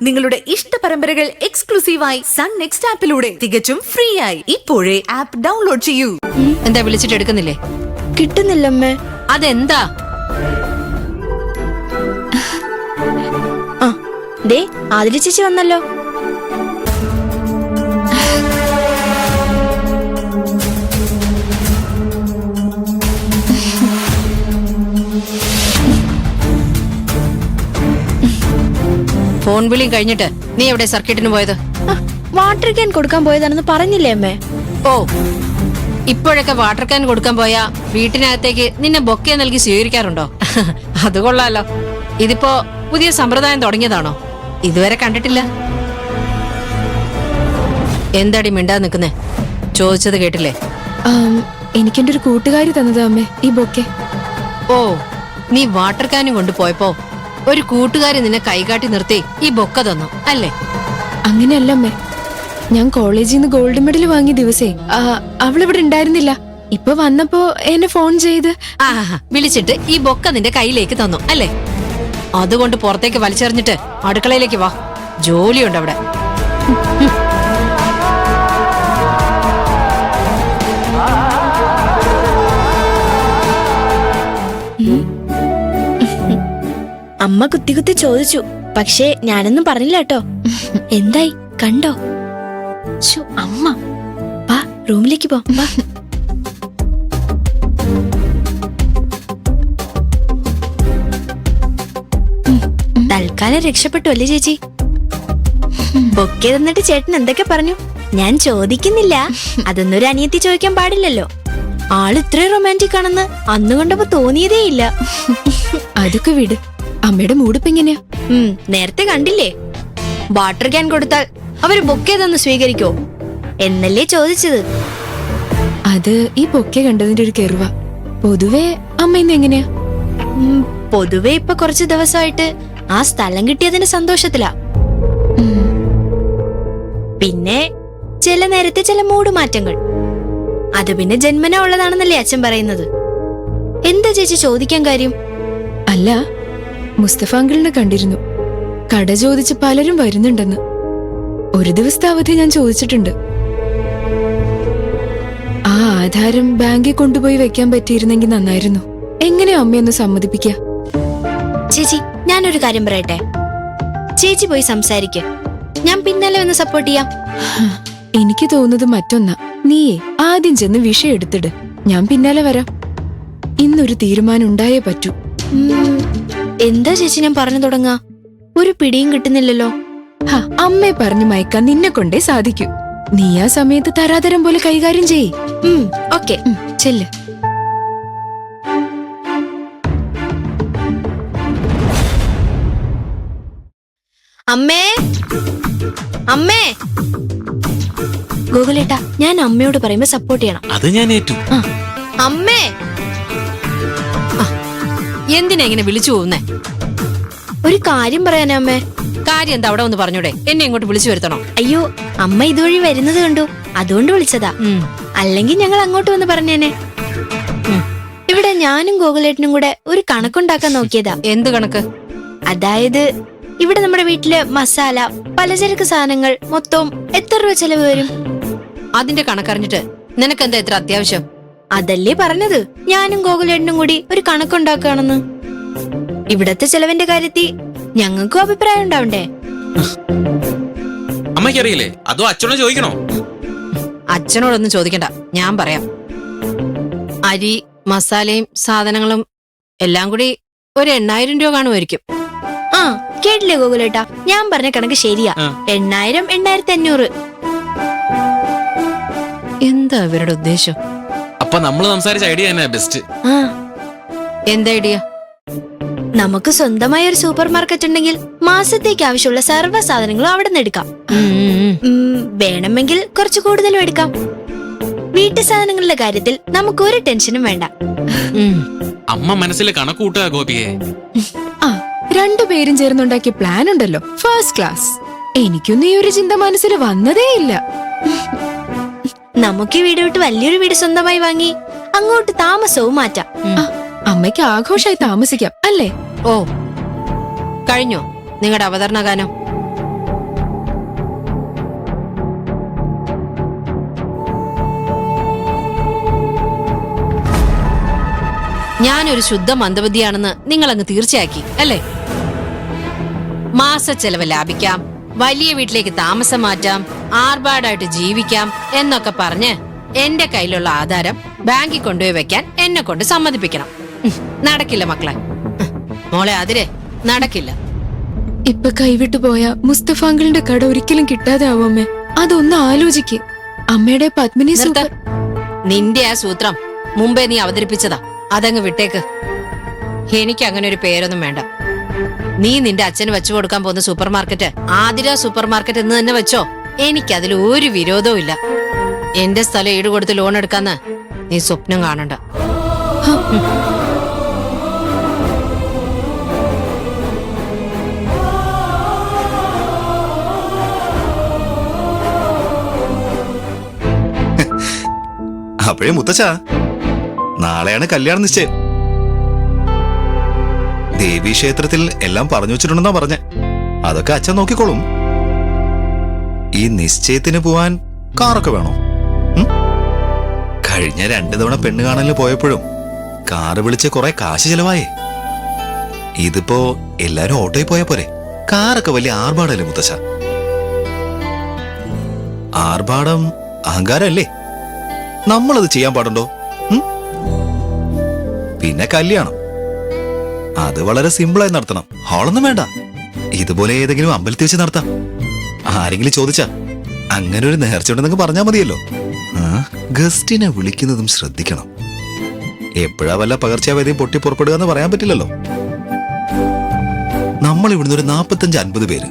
നിങ്ങളുടെ ഇഷ്ട പരമ്പരകൾ എക്സ്ക്ലൂസീവായി സൺ നെക്സ്റ്റ് ആപ്പിലൂടെ തികച്ചും ഫ്രീ ആയി. ഇപ്പോഴേ ആപ്പ് ഡൗൺലോഡ് ചെയ്യൂ. എന്താ വിളിച്ചിട്ട് എടുക്കുന്നില്ലേ? കിട്ടുന്നില്ലമ്മേ. അതെന്താ? ദേ ആതിര ചേച്ചി വന്നല്ലോ. ഫോൺ വിളിയും കഴിഞ്ഞിട്ട് നീ എവിടെ സർക്കിട്ടിന് പോയത്? വാട്ടർ ക്യാൻ കൊടുക്കാൻ പോയതാണെന്ന് പറഞ്ഞില്ലേ അമ്മേ? ഓ, ഇപ്പോഴൊക്കെ വാട്ടർ ക്യാൻ കൊടുക്കാൻ പോയാ വീട്ടിനകത്തേക്ക് നിന്നെ ബൊക്കെ നൽകി സ്വീകരിക്കാറുണ്ടോ? അത് കൊള്ളാലോ. ഇതിപ്പോ പുതിയ സമ്പ്രദായം തുടങ്ങിയതാണോ? ഇതുവരെ കണ്ടിട്ടില്ല. എന്താടി മിണ്ടാ നിക്കുന്നേ? ചോദിച്ചത് കേട്ടില്ലേ? എനിക്കെന്റെ ഒരു കൂട്ടുകാരി തന്നതാ അമ്മേ ഈ ബൊക്കെ. ഓ, നീ വാട്ടർ ക്യാനും കൊണ്ടുപോയപ്പോ ഒരു കൂട്ടുകാരി നിന്നെ കൈകാട്ടി നിർത്തി ഈ ബൊക്ക തന്നു അല്ലേ? അങ്ങനെയല്ല അമ്മേ, ഞാൻ കോളേജിൽ നിന്ന് ഗോൾഡ് മെഡൽ വാങ്ങിയ ദിവസേ അവളിവിടെ ഉണ്ടായിരുന്നില്ല. ഇപ്പൊ വന്നപ്പോ എന്നെ ഫോൺ ചെയ്ത് വിളിച്ചിട്ട് ഈ ബൊക്ക നിന്റെ കയ്യിലേക്ക് തന്നു അല്ലേ? അതുകൊണ്ട് പുറത്തേക്ക് വലിച്ചെറിഞ്ഞിട്ട് അടുക്കളയിലേക്ക് വാ, ജോലിയുണ്ട് അവിടെ. അമ്മ കുത്തി കുത്തി ചോദിച്ചു, പക്ഷേ ഞാനൊന്നും പറഞ്ഞില്ല കേട്ടോ. എന്തായി കണ്ടോ? അമ്മ വാ, റൂമിലേക്ക് പോ. തൽക്കാലം രക്ഷപ്പെട്ടു അല്ലേ ചേച്ചി? ബൊക്കെ തന്നിട്ട് ചേട്ടൻ എന്തൊക്കെ പറഞ്ഞു? ഞാൻ ചോദിക്കുന്നില്ല, അതൊന്നും ഒരു അനിയത്തി ചോദിക്കാൻ പാടില്ലല്ലോ. ആള് ഇത്രയും റൊമാൻറ്റിക് ആണെന്ന് അന്ന് കൊണ്ടപ്പോ തോന്നിയതേ ഇല്ല. അതൊക്കെ വിട്, അമ്മയുടെ മൂടിപ്പ് എങ്ങനെയാ? നേരത്തെ കണ്ടില്ലേ, വാട്ടർ ക്യാൻ കൊടുത്താൽ അവര് ബൊക്കെ തന്ന് സ്വീകരിക്കോ എന്നല്ലേ ചോദിച്ചത്. അത് ഈ ബൊക്കെ കണ്ടതിന്റെ ഒരു കെറുവ. പൊതുവേ അമ്മ ഇന്ന് എങ്ങനെയാ? പൊതുവേ ഇപ്പൊ കുറച്ച് ദിവസമായിട്ട് ആ സ്ഥലം കിട്ടിയതിന്റെ സന്തോഷത്തിലാ. പിന്നെ ചില നേരത്തെ ചില മൂഡ് മാറ്റങ്ങൾ, അത് പിന്നെ ജന്മന ഉള്ളതാണെന്നല്ലേ അച്ഛൻ പറയുന്നത്. എന്താ ചേച്ചി ചോദിക്കാൻ കാര്യം? അല്ല, മുസ്തഫ അങ്കിളിനെ കണ്ടിരുന്നു. കട ചോദിച്ച് പലരും വരുന്നുണ്ടെന്ന്. ഒരു ദിവസത്തെ അവധി ഞാൻ ചോദിച്ചിട്ടുണ്ട്. ആ ആധാരം ബാങ്കിൽ കൊണ്ടുപോയി വെക്കാൻ പറ്റിയിരുന്നെങ്കിൽ നന്നായിരുന്നു. എങ്ങനെയാ അമ്മയൊന്ന് സമ്മതിപ്പിക്കുക? ചേച്ചി, ഞാനൊരു കാര്യം പറയട്ടെ. ചേച്ചി പോയി സംസാരിക്ക്, ഞാൻ പിന്നാലെ വന്ന് സപ്പോർട്ട് ചെയ്യാം. എനിക്ക് തോന്നുന്നത് മറ്റൊന്നാ. നീയേ ആദ്യം ചെന്ന് വിഷയം എടുത്തിട്, ഞാൻ പിന്നാലെ വരാം. ഇന്നൊരു തീരുമാനം ഉണ്ടായേ പറ്റൂ. എന്താ ചേച്ചി ഞാൻ പറഞ്ഞു തുടങ്ങാ? ഒരു പിടിയും കിട്ടുന്നില്ലല്ലോ. അമ്മയെ പറഞ്ഞു മയക്കാൻ നിന്നെ കൊണ്ടേ സാധിക്കൂ. നീ ആ സമയത്ത് തരാതരം പോലെ കൈകാര്യം ചെയ്യ്. ഓക്കെ, ചെല്ല്. അമ്മേ, അമ്മേ. ഗോകുലേട്ടാ, ഞാൻ അമ്മയോട് പറയുമ്പോ സപ്പോർട്ട് ചെയ്യണം. അത് ഞാൻ ഏറ്റു. അമ്മേ. എന്തിനാ ഇങ്ങനെ വിളിച്ചു പോകുന്നേ? ഒരു കാര്യം പറയാനാ അമ്മേ. കാര്യം എന്താ? അവിടെ ഒന്ന് പറഞ്ഞൂടെ? എന്നെ ഇങ്ങോട്ട് വിളിച്ചു വരുത്തണോ? അയ്യോ, അമ്മ ഇതുവഴി വരുന്നത് കണ്ടു, അതുകൊണ്ട് വിളിച്ചതാ. അല്ലെങ്കിൽ ഞങ്ങൾ അങ്ങോട്ട് വന്ന് പറഞ്ഞേനെ. ഇവിടെ ഞാനും ഗോകുലേട്ടനും കൂടെ ഒരു കണക്കുണ്ടാക്കാൻ നോക്കിയതാ. എന്ത് കണക്ക്? അതായത് ഇവിടെ നമ്മുടെ വീട്ടില് മസാല, പലചരക്ക് സാധനങ്ങൾ മൊത്തം എത്ര രൂപ ചെലവ് വരും? അതിന്റെ കണക്കറിഞ്ഞിട്ട് നിനക്കെന്താ എത്ര അത്യാവശ്യം? അതല്ലേ പറഞ്ഞത്, ഞാനും ഗോകുലേട്ടനും കൂടി ഒരു കണക്കുണ്ടാക്കുകയാണെന്ന്. ഇവിടത്തെ ചെലവിന്റെ കാര്യത്തിൽ ഞങ്ങൾക്കും അഭിപ്രായം ഉണ്ടാവണ്ടേ? അമ്മയ്ക്കറിയില്ലേ? അതോ അച്ഛനോട് ചോദിക്കണോ? അച്ഛനോടൊന്നും ചോദിക്കണ്ട, ഞാൻ പറയാം. അരി, മസാലയും സാധനങ്ങളും എല്ലാം കൂടി ഒരു 8000 രൂപ കാണുമായിരിക്കും. ആ, കേട്ടില്ലേ ഗോകുലേട്ടാ, ഞാൻ പറഞ്ഞ കണക്ക് ശരിയാ. 8000, 8500. എന്താ ഇവരുടെ ഉദ്ദേശം? അപ്പൊ നമ്മള് സംസാരിച്ച ഐഡിയ തന്നെ ബെസ്റ്റ്. എന്താ ഐഡിയ? നമുക്ക് സ്വന്തമായ ഒരു സൂപ്പർ മാർക്കറ്റ് ഉണ്ടെങ്കിൽ മാസത്തേക്ക് ആവശ്യമുള്ള സർവ്വ സാധനങ്ങളും അവിടെ നിന്ന് എടുക്കാം. വേണമെങ്കിൽ കുറച്ച് കൂടുതലും എടുക്കാം. വീട്ടു സാധനങ്ങളുടെ കാര്യത്തിൽ നമുക്ക് ഒരു ടെൻഷനും വേണ്ട. അമ്മ മനസ്സിൽ കണക്ക് കൂട്ടുക ഗോപിയെ. രണ്ടുപേരും ചേർന്നുണ്ടാക്കിയ പ്ലാൻ ഉണ്ടല്ലോ, ഫസ്റ്റ് ക്ലാസ്. എനിക്കൊന്നും ഈ ഒരു ചിന്ത മനസ്സിൽ വന്നതേ ഇല്ല. നമുക്ക് ഈ വീട് വിട്ട് വലിയൊരു വീട് സ്വന്തമായി വാങ്ങി അങ്ങോട്ട് താമസവും മാറ്റാം. അമ്മയ്ക്ക് ആഘോഷമായി താമസിക്കാം അല്ലേ? ഓ, കഴിഞ്ഞോ നിങ്ങളുടെ അവതരണ ഗാനം? ഞാനൊരു ശുദ്ധ മന്ദബുദ്ധിയാണെന്ന് നിങ്ങൾ അങ്ങ് തീർച്ചയാക്കി അല്ലേ? മാസ ചെലവ് ലാഭിക്കാം, വലിയ വീട്ടിലേക്ക് താമസം മാറ്റാം, ആർഭാടായിട്ട് ജീവിക്കാം എന്നൊക്കെ പറഞ്ഞ് എന്റെ കയ്യിലുള്ള ആധാരം ബാങ്കിൽ കൊണ്ടുപോയി വെക്കാൻ എന്നെ കൊണ്ട് സമ്മതിപ്പിക്കണം. നടക്കില്ല മക്കളെ. മോളെ അതിരെ നടക്കില്ല. ഇപ്പൊ കൈവിട്ടു പോയ മുസ്തഫ അങ്കിളിന്റെ കട ഒരിക്കലും കിട്ടാതെ ആവും അമ്മേ. അതൊന്ന് ആലോചിക്ക്. അമ്മയുടെ പത്മിനി നിർത്ത. നിന്റെ ആ സൂത്രം മുമ്പേ നീ അവതരിപ്പിച്ചതാ, അതങ്ങ് വിട്ടേക്ക്. എനിക്ക് അങ്ങനെ ഒരു പേരൊന്നും വേണ്ട. നീ നിന്റെ അച്ഛന് വെച്ചു കൊടുക്കാൻ പോകുന്ന super market Athira super market എന്ന് തന്നെ വെച്ചോ. എനിക്കതിൽ ഒരു വിരോധവും ഇല്ല. എന്റെ സ്ഥലം ഈട് കൊടുത്ത് ലോൺ എടുക്കാന്ന് നീ സ്വപ്നം കാണണ്ട. അപ്പോഴേ മുത്തച്ഛ, നാളെയാണ് കല്യാണ നിശ്ചയം. ദേവീക്ഷേത്രത്തിൽ എല്ലാം പറഞ്ഞു വെച്ചിട്ടുണ്ടെന്നാ പറഞ്ഞെ. അതൊക്കെ അച്ഛൻ നോക്കിക്കോളും. ഈ നിശ്ചയത്തിന് പോവാൻ കാറൊക്കെ വേണോ? കഴിഞ്ഞ 2 തവണ പെണ്ണ് കാണലിന് പോയപ്പോഴും കാറ് വിളിച്ച് കുറെ കാശ് ചെലവായേ. ഇതിപ്പോ എല്ലാരും ഓട്ടോയിൽ പോയാ പോരെ? കാറൊക്കെ വലിയ ആർഭാടല്ലേ മുത്തച്ഛ? ആർഭാടം അഹങ്കാരല്ലേ? നമ്മളത് ചെയ്യാൻ പാടുണ്ടോ? പിന്നെ കല്യാണം അത് വളരെ സിമ്പിളായി നടത്തണം. ഹാളൊന്നും വേണ്ട. ഇതുപോലെ ഏതെങ്കിലും അമ്പലത്തിൽ വെച്ച് നടത്താം. ആരെങ്കിലും ചോദിച്ചാ അങ്ങനെ ഒരു നേർച്ച ഉണ്ടെന്നൊക്കെ പറഞ്ഞാൽ മതിയല്ലോ. ഗസ്റ്റിനെ വിളിക്കുന്നതും ശ്രദ്ധിക്കണം. എപ്പോഴാ വല്ല പകർച്ചവ്യാധിയും പൊട്ടി പുറപ്പെടുക എന്ന് പറയാൻ പറ്റില്ലല്ലോ. നമ്മൾ ഇവിടുന്ന് ഒരു 45-50 പേര്,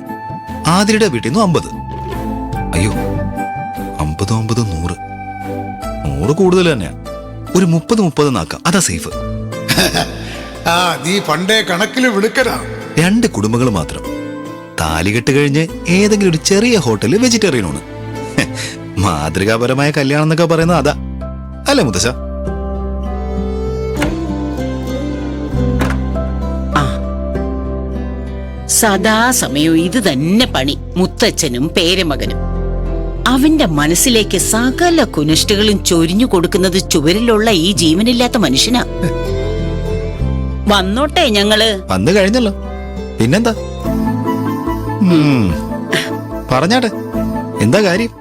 ആതിരയുടെ വീട്ടിൽ നിന്ന് 50. അയ്യോ, 50 100 കൂടുതൽ തന്നെയാ. ഒരു 30 നാക്കാം, അതാ സേഫ്. നീ പണ്ടേ കണക്കില് വിളിക്കനാ. 2 കുടുംബങ്ങൾ മാത്രം. താലികെട്ട് കഴിഞ്ഞ് ഏതെങ്കിലും ഒരു ചെറിയ ഹോട്ടലിൽ വെജിറ്റേറിയനാണ്. മാതൃകാപരമായ കല്യാണം എന്നൊക്കെ പറയുന്നത് അതാ അല്ലേ മുത്തശ്ശ? സദാസമയവും ഇത് തന്നെ പണി. മുത്തച്ഛനും പേരമകനും അവന്റെ മനസ്സിലേക്ക് സകല കുനിഷ്ടുകളും ചൊരിഞ്ഞു കൊടുക്കുന്നത് ചുവരിലുള്ള ഈ ജീവനില്ലാത്ത മനുഷ്യനാ. വന്നോട്ടെ, ഞങ്ങള് വന്നു കഴിഞ്ഞല്ലോ, പിന്നെന്താ? പറഞ്ഞാട്ടെ, എന്താ കാര്യം?